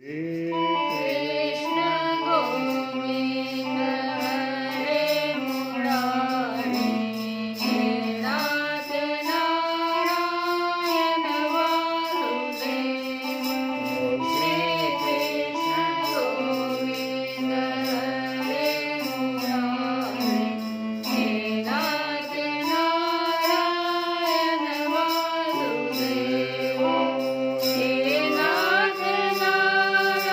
कृष्ण गोविंद हरे मुरारी हे नाथ नारायण वासुदेव श्री कृष्ण गोविंद हरे मुरारी हे नाथ नारायण वासुदेव हे नाथ नारायण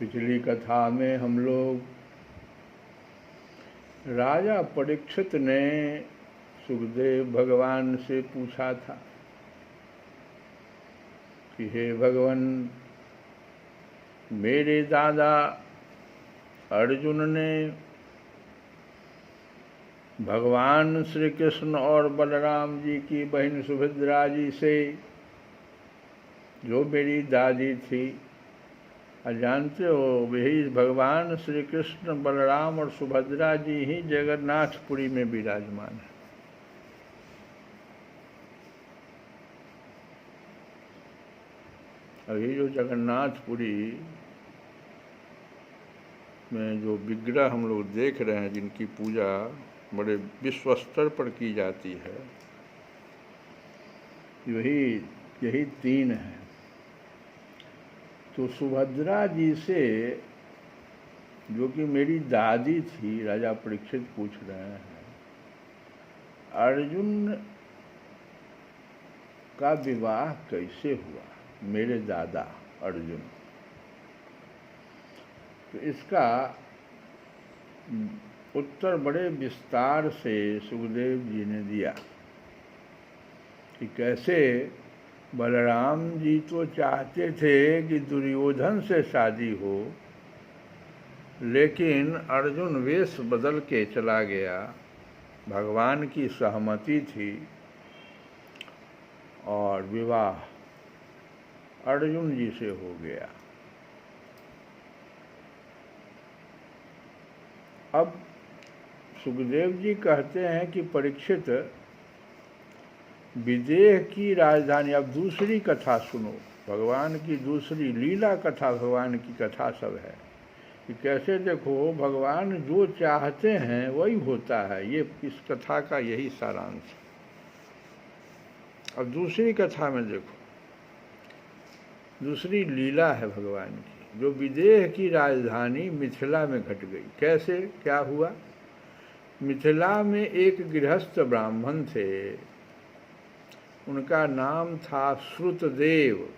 पिछली कथा में हम लोग राजा परीक्षित ने सुखदेव भगवान से पूछा था कि हे भगवान, मेरे दादा अर्जुन ने भगवान श्री कृष्ण और बलराम जी की बहन सुभद्रा जी से, जो मेरी दादी थी, जानते हो वही भगवान श्री कृष्ण, बलराम और सुभद्रा जी ही जगन्नाथपुरी में विराजमान है। और ये जो जगन्नाथपुरी में जो विग्रह हम लोग देख रहे हैं, जिनकी पूजा बड़े विश्व स्तर पर की जाती है, यही तीन हैं। तो सुभद्रा जी से, जो कि मेरी दादी थी, राजा परीक्षित पूछ रहे हैं, अर्जुन का विवाह कैसे हुआ, मेरे दादा अर्जुन। तो इसका उत्तर बड़े विस्तार से सुखदेव जी ने दिया कि कैसे बलराम जी तो चाहते थे कि दुर्योधन से शादी हो, लेकिन अर्जुन वेश बदल के चला गया, भगवान की सहमति थी और विवाह अर्जुन जी से हो गया। अब सुखदेव जी कहते हैं कि परीक्षित, विदेह की राजधानी, अब दूसरी कथा सुनो, भगवान की दूसरी लीला कथा, भगवान की कथा सब है कि कैसे देखो भगवान जो चाहते हैं वही होता है। ये इस कथा का यही सारांश है। अब दूसरी कथा में देखो, दूसरी लीला है भगवान की, जो विदेह की राजधानी मिथिला में घट गई। कैसे, क्या हुआ? मिथिला में एक गृहस्थ ब्राह्मण थे, उनका नाम था श्रुतदेव।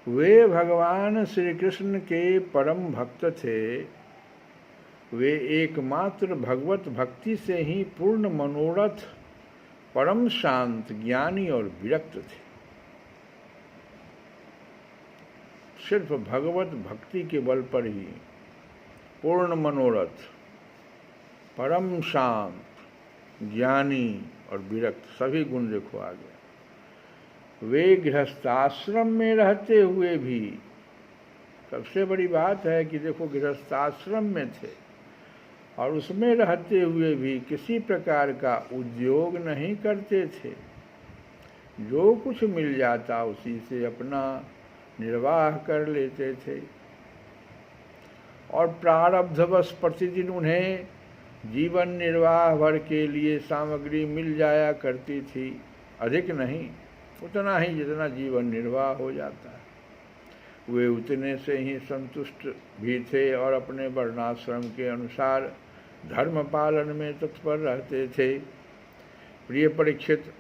वे भगवान श्री कृष्ण के परम भक्त थे। वे एकमात्र भगवत भक्ति से ही पूर्ण मनोरथ, परम शांत, ज्ञानी और विरक्त थे। सिर्फ भगवत भक्ति के बल पर ही पूर्ण मनोरथ, परम शांत, ज्ञानी और विरक्त, सभी गुण देखो आगे। वे गृहस्थाश्रम में रहते हुए भी, सबसे बड़ी बात है कि देखो गृहस्थाश्रम में थे और उसमें रहते हुए भी किसी प्रकार का उद्योग नहीं करते थे। जो कुछ मिल जाता उसी से अपना निर्वाह कर लेते थे और प्रारब्धवश प्रतिदिन उन्हें जीवन निर्वाह भर के लिए सामग्री मिल जाया करती थी। अधिक नहीं, उतना ही जितना जीवन निर्वाह हो जाता है। वे उतने से ही संतुष्ट भी थे और अपने वर्णाश्रम के अनुसार धर्म पालन में तत्पर रहते थे। प्रिय परीक्षित,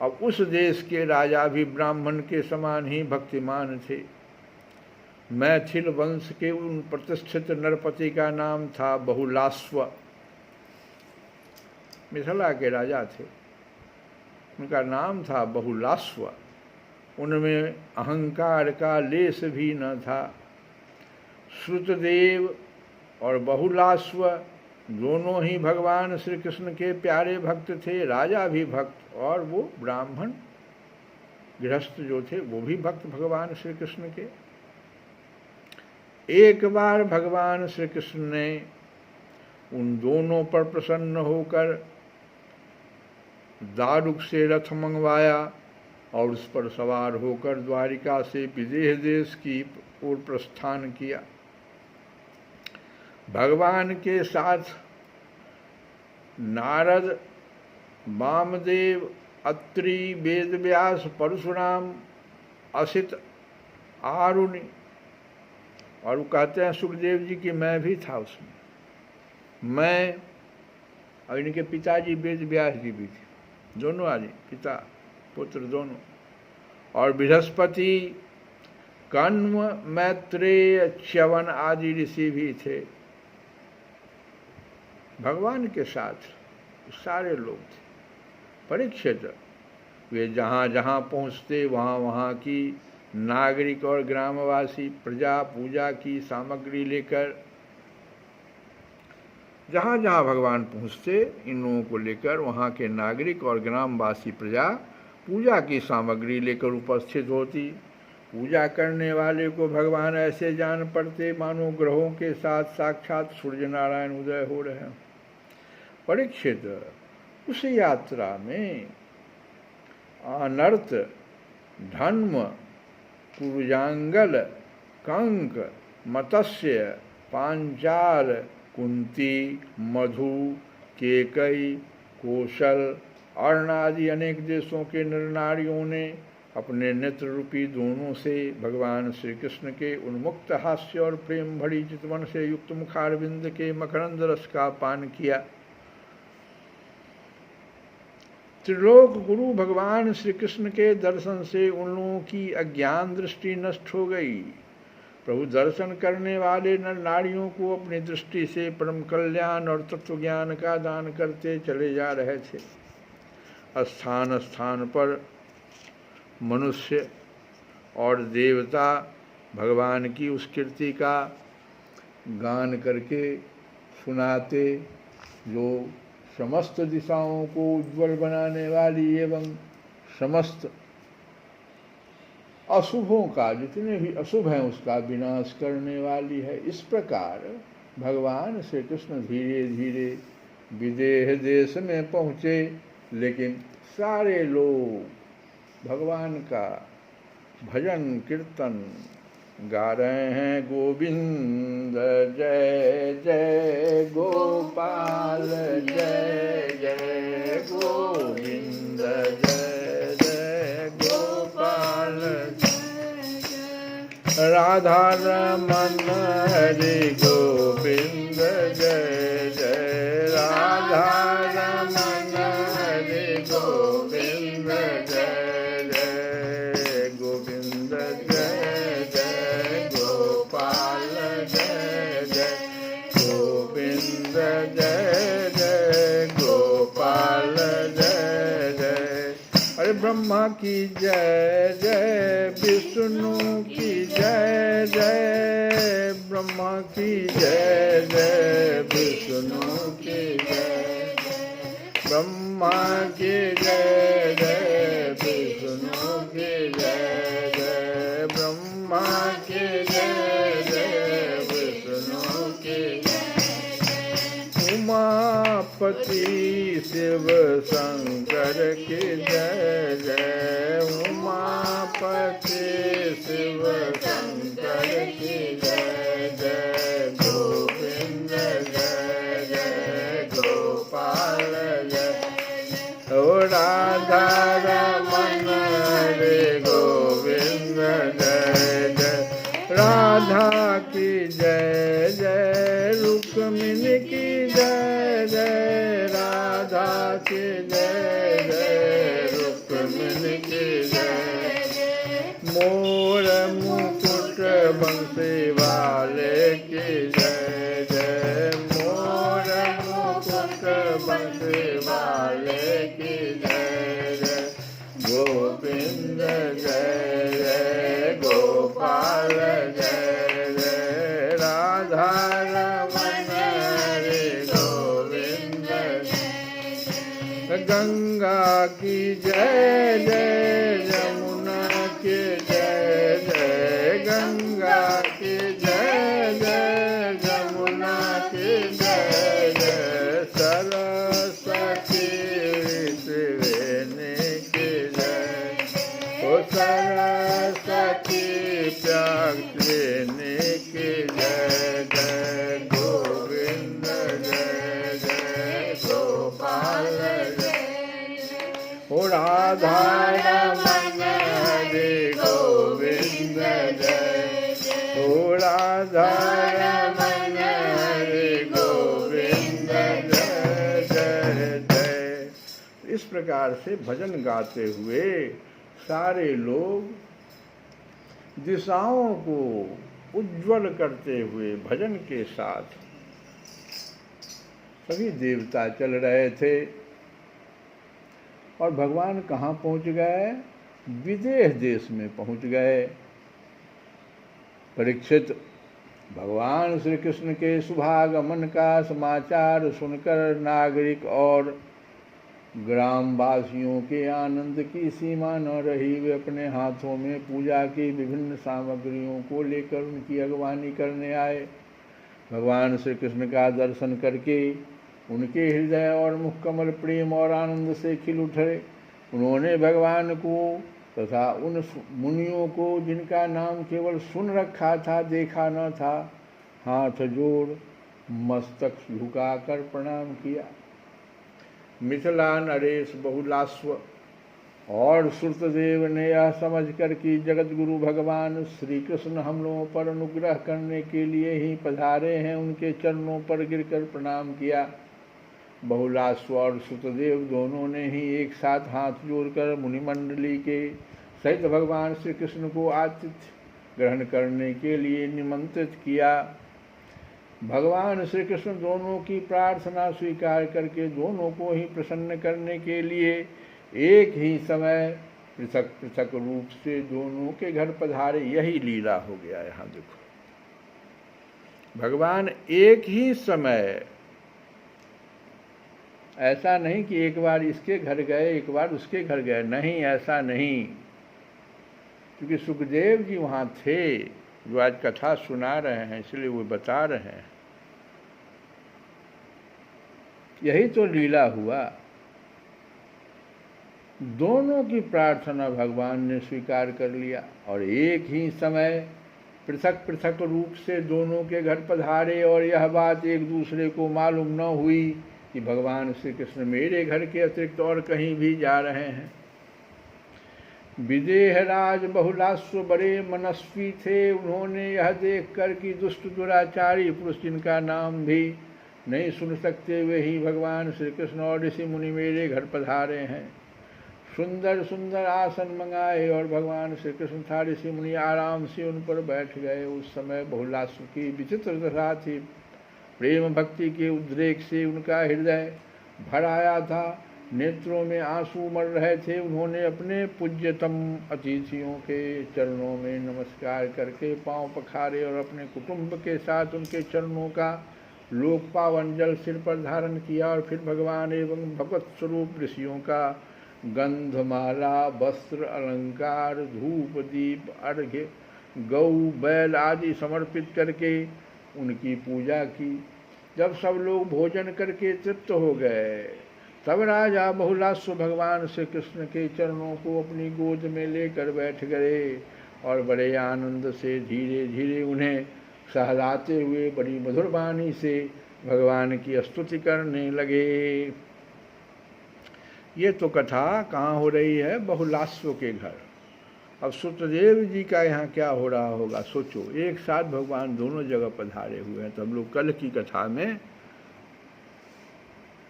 अब उस देश के राजा भी ब्राह्मण के समान ही भक्तिमान थे। मैथिल वंश के उन प्रतिष्ठित नरपति का नाम था बहुलास्व। मिथिला के राजा थे, उनका नाम था बहुलास्व। उनमें अहंकार का लेश भी न था। श्रुतदेव और बहुलास्व दोनों ही भगवान श्री कृष्ण के प्यारे भक्त थे। राजा भी भक्त और वो ब्राह्मण गृहस्थ जो थे वो भी भक्त भगवान श्री कृष्ण के। एक बार भगवान श्री कृष्ण ने उन दोनों पर प्रसन्न होकर दारुक से रथ मंगवाया और उस पर सवार होकर द्वारिका से विदेह देश की ओर प्रस्थान किया। भगवान के साथ नारद, वामदेव, अत्रि, वेदव्यास, परशुराम, असित, आरुणि, और वो कहते हैं सुखदेव जी कि मैं भी था उसमें। मैं और इनके पिताजी वेदव्यास जी भी थे, दोनों आदि, पिता पुत्र दोनों। और बृहस्पति, कण्व, मैत्रेय, च्यवन आदि ऋषि भी थे। भगवान के साथ सारे लोग थे। परीक्षित वे जहाँ जहाँ पहुँचते वहाँ वहाँ की नागरिक और ग्रामवासी प्रजा पूजा की सामग्री लेकर, जहाँ जहाँ भगवान पहुँचते इन लोगों को लेकर वहाँ के नागरिक और ग्रामवासी प्रजा पूजा की सामग्री लेकर उपस्थित होती। पूजा करने वाले को भगवान ऐसे जान पड़ते मानो ग्रहों के साथ साक्षात सूर्य नारायण उदय हो रहे हैं। परीक्षित उस यात्रा में अनर्त, धन्व, कुरुजांगल, कंक, मत्स्य, पांचाल, कुंती, मधु, केकई, कौशल, अर्ण आदि अनेक देशों के नर नारियों ने अपने नेत्र रूपी दोनों से भगवान श्री कृष्ण के उन्मुक्त हास्य और प्रेम भरी चितवन से युक्त मुखारविंद के मकरंद रस का पान किया। त्रिलोक गुरु भगवान श्री कृष्ण के दर्शन से उन लोगों की अज्ञान दृष्टि नष्ट हो गई। प्रभु दर्शन करने वाले नर नारियों को अपनी दृष्टि से परम कल्याण और तत्व ज्ञान का दान करते चले जा रहे थे। स्थान स्थान पर मनुष्य और देवता भगवान की उस कीर्ति का गान करके सुनाते, जो समस्त दिशाओं को उज्ज्वल बनाने वाली एवं समस्त अशुभों का, जितने भी अशुभ हैं उसका विनाश करने वाली है। इस प्रकार भगवान श्री कृष्ण धीरे धीरे विदेह देश में पहुँचे, लेकिन सारे लोग भगवान का भजन कीर्तन गा रहे हैं। गोविंद जय जय गोपाल जय जय गोविंद जय जय गोपाल राधा रमन हरि गोविंद जय जय राधा रमन हरि गोविंद जय जय गोविंद जय जय गोपाल जय जय गोविंद जय जय गोपाल जय जय। अरे ब्रह्मा की जय जय, विष्णु की जय जय, ब्रह्मा की जय जय, विष्णु की जय जय, ब्रह्मा की जय जय, विष्णु की जय जय, ब्रह्मा की जय जय, विष्णु की जय जय। उमापति शिव शंकर की जय जय, उमापति शिव शंकर की जय जय, गोविंद जय जय गोपाल जय। ओ राधा रमन हरे गोविंद जय जय, राधा की जय जय, रुक्मिणी की जय जय, राधा की जय जय, रुक्मिणी की जय जय, मोर मुकुट बंसी वाले की जय जय, मोर मुकुट बंसी वाले की जय जय, गोविंद जय जय गोपाल जय जय, राधा रमन हरे गोविंद जय जय। गंगा की जय जय, यमुना की जय जय, गंगा की जय जय, यमुना की जय जय, सरस्वती त्रिवेणी की जय, ओ सरस्वती त्रिवेणी की जय जय, गोविंद जय जय गोपाल जय, ओ राधा रमन हरे गोविंद जय जय, ओ राधा रमन हरे गोविंद जय जय जय। इस प्रकार से भजन गाते हुए सारे लोग दिशाओं को उज्ज्वल करते हुए भजन के साथ सभी देवता चल रहे थे। और भगवान कहाँ पहुँच गए? विदेह देश में पहुँच गए। परीक्षित भगवान श्री कृष्ण के शुभागमन का समाचार सुनकर नागरिक और ग्रामवासियों के आनंद की सीमा न रही। वे अपने हाथों में पूजा की विभिन्न सामग्रियों को लेकर उनकी अगवानी करने आए। भगवान श्री कृष्ण का दर्शन करके उनके हृदय और मुखकमल प्रेम और आनंद से खिल उठे। उन्होंने भगवान को तथा उन मुनियों को जिनका नाम केवल सुन रखा था, देखा न था, हाथ जोड़ मस्तक झुकाकर प्रणाम किया। मिथिला नरेश बहुलास्व और श्रुतदेव ने यह समझकर कि जगत गुरु भगवान श्री कृष्ण हम लोगों पर अनुग्रह करने के लिए ही पधारे हैं, उनके चरणों पर गिरकर प्रणाम किया। बहुलास्व और श्रुतदेव दोनों ने ही एक साथ हाथ जोड़कर मुनिमंडली के सहित भगवान श्री कृष्ण को आतिथ्य ग्रहण करने के लिए निमंत्रित किया। भगवान श्री कृष्ण दोनों की प्रार्थना स्वीकार करके दोनों को ही प्रसन्न करने के लिए एक ही समय पृथक पृथक रूप से दोनों के घर पधारे। यही लीला हो गया। यहाँ देखो, भगवान एक ही समय, ऐसा नहीं कि एक बार इसके घर गए एक बार उसके घर गए, नहीं, ऐसा नहीं। क्योंकि सुखदेव जी वहाँ थे जो आज कथा सुना रहे हैं, इसलिए वो बता रहे हैं। यही तो लीला हुआ। दोनों की प्रार्थना भगवान ने स्वीकार कर लिया और एक ही समय पृथक पृथक रूप से दोनों के घर पधारे। और यह बात एक दूसरे को मालूम न हुई कि भगवान श्री कृष्ण मेरे घर के अतिरिक्त और कहीं भी जा रहे हैं। विदेहराज बहुलास्व बड़े मनस्वी थे। उन्होंने यह देखकर कि दुष्ट दुराचारी पुरुष जिनका नाम भी नहीं सुन सकते, वे ही भगवान श्री कृष्ण और ऋषि मुनि मेरे घर पधारे हैं, सुंदर सुंदर आसन मंगाए और भगवान श्री कृष्ण था ऋषि मुनि आराम से उन पर बैठ गए। उस समय बहुलास्व की विचित्र दशा थी। प्रेम भक्ति के उद्रेक से उनका हृदय भर आया था, नेत्रों में आंसू मर रहे थे। उन्होंने अपने पूज्यतम अतिथियों के चरणों में नमस्कार करके पांव पखारे और अपने कुटुंब के साथ उनके चरणों का लोक पावन जल सिर पर धारण किया। और फिर भगवान एवं भगवत स्वरूप ऋषियों का गंधमाला, वस्त्र, अलंकार, धूप, दीप, अर्घ्य, गौ, बैल आदि समर्पित करके उनकी पूजा की। जब सब लोग भोजन करके तृप्त हो गए, तब राजा बहुलास्व भगवान श्री कृष्ण के चरणों को अपनी गोद में लेकर बैठ गए और बड़े आनंद से धीरे धीरे उन्हें सहलाते हुए बड़ी मधुर वाणी से भगवान की स्तुति करने लगे। ये तो कथा कहाँ हो रही है? बहुलास्व के घर। अब सुतदेव जी का यहाँ क्या हो रहा होगा? सोचो, एक साथ भगवान दोनों जगह पधारे हुए हैं। तो हम लोग कल की कथा में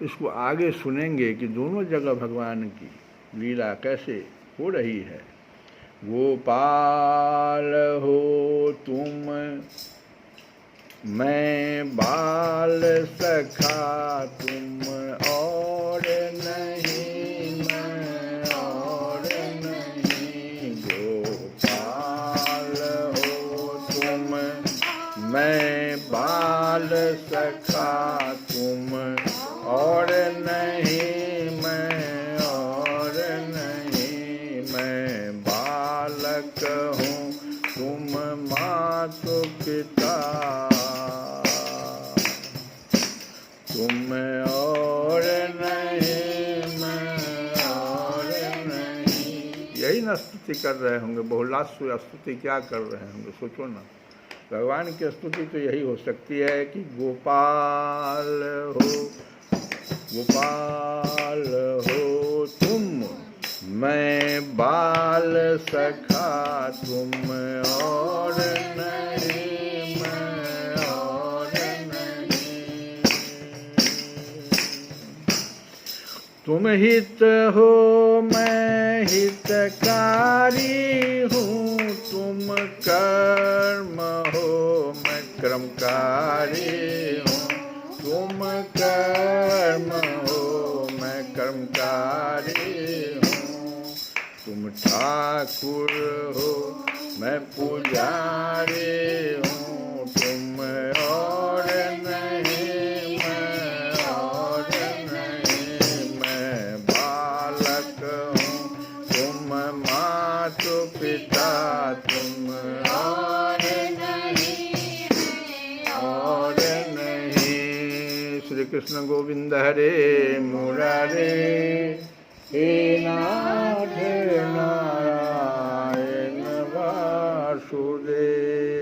इसको आगे सुनेंगे कि दोनों जगह भगवान की लीला कैसे हो रही है। गोपाल हो तुम, मैं बाल सखा तुम, और नहीं मैं और नहीं। गोपाल हो तुम, मैं बाल सखा तुम, और नहीं मैं और नहीं। मैं बालक हूँ तुम मातु पिता, तुम और नहीं मैं और नहीं। यही न स्तुति कर रहे होंगे। बहुलास्व स्तुति क्या कर रहे होंगे? सोचो ना। भगवान की स्तुति तो यही हो सकती है कि गोपाल हो, गोपाल हो तुम, मैं बाल सखा तुम, और नहीं मैं और नहीं। तुम हित हो मैं हितकारी हूँ, तुम तुम कर्म हो मैं कर्मकारी हूँ, तुम कर्म हो मैं कर्मकारी हूँ, तुम ठाकुर हो मैं पुजारी हूँ, तुम और नहीं मैं और नहीं, मैं बालक हूँ तुम मातु पिता, तुम और नहीं और नहीं। श्री कृष्ण गोविंद हरे मुरारे, हे नाथ नारायण वासुदेव।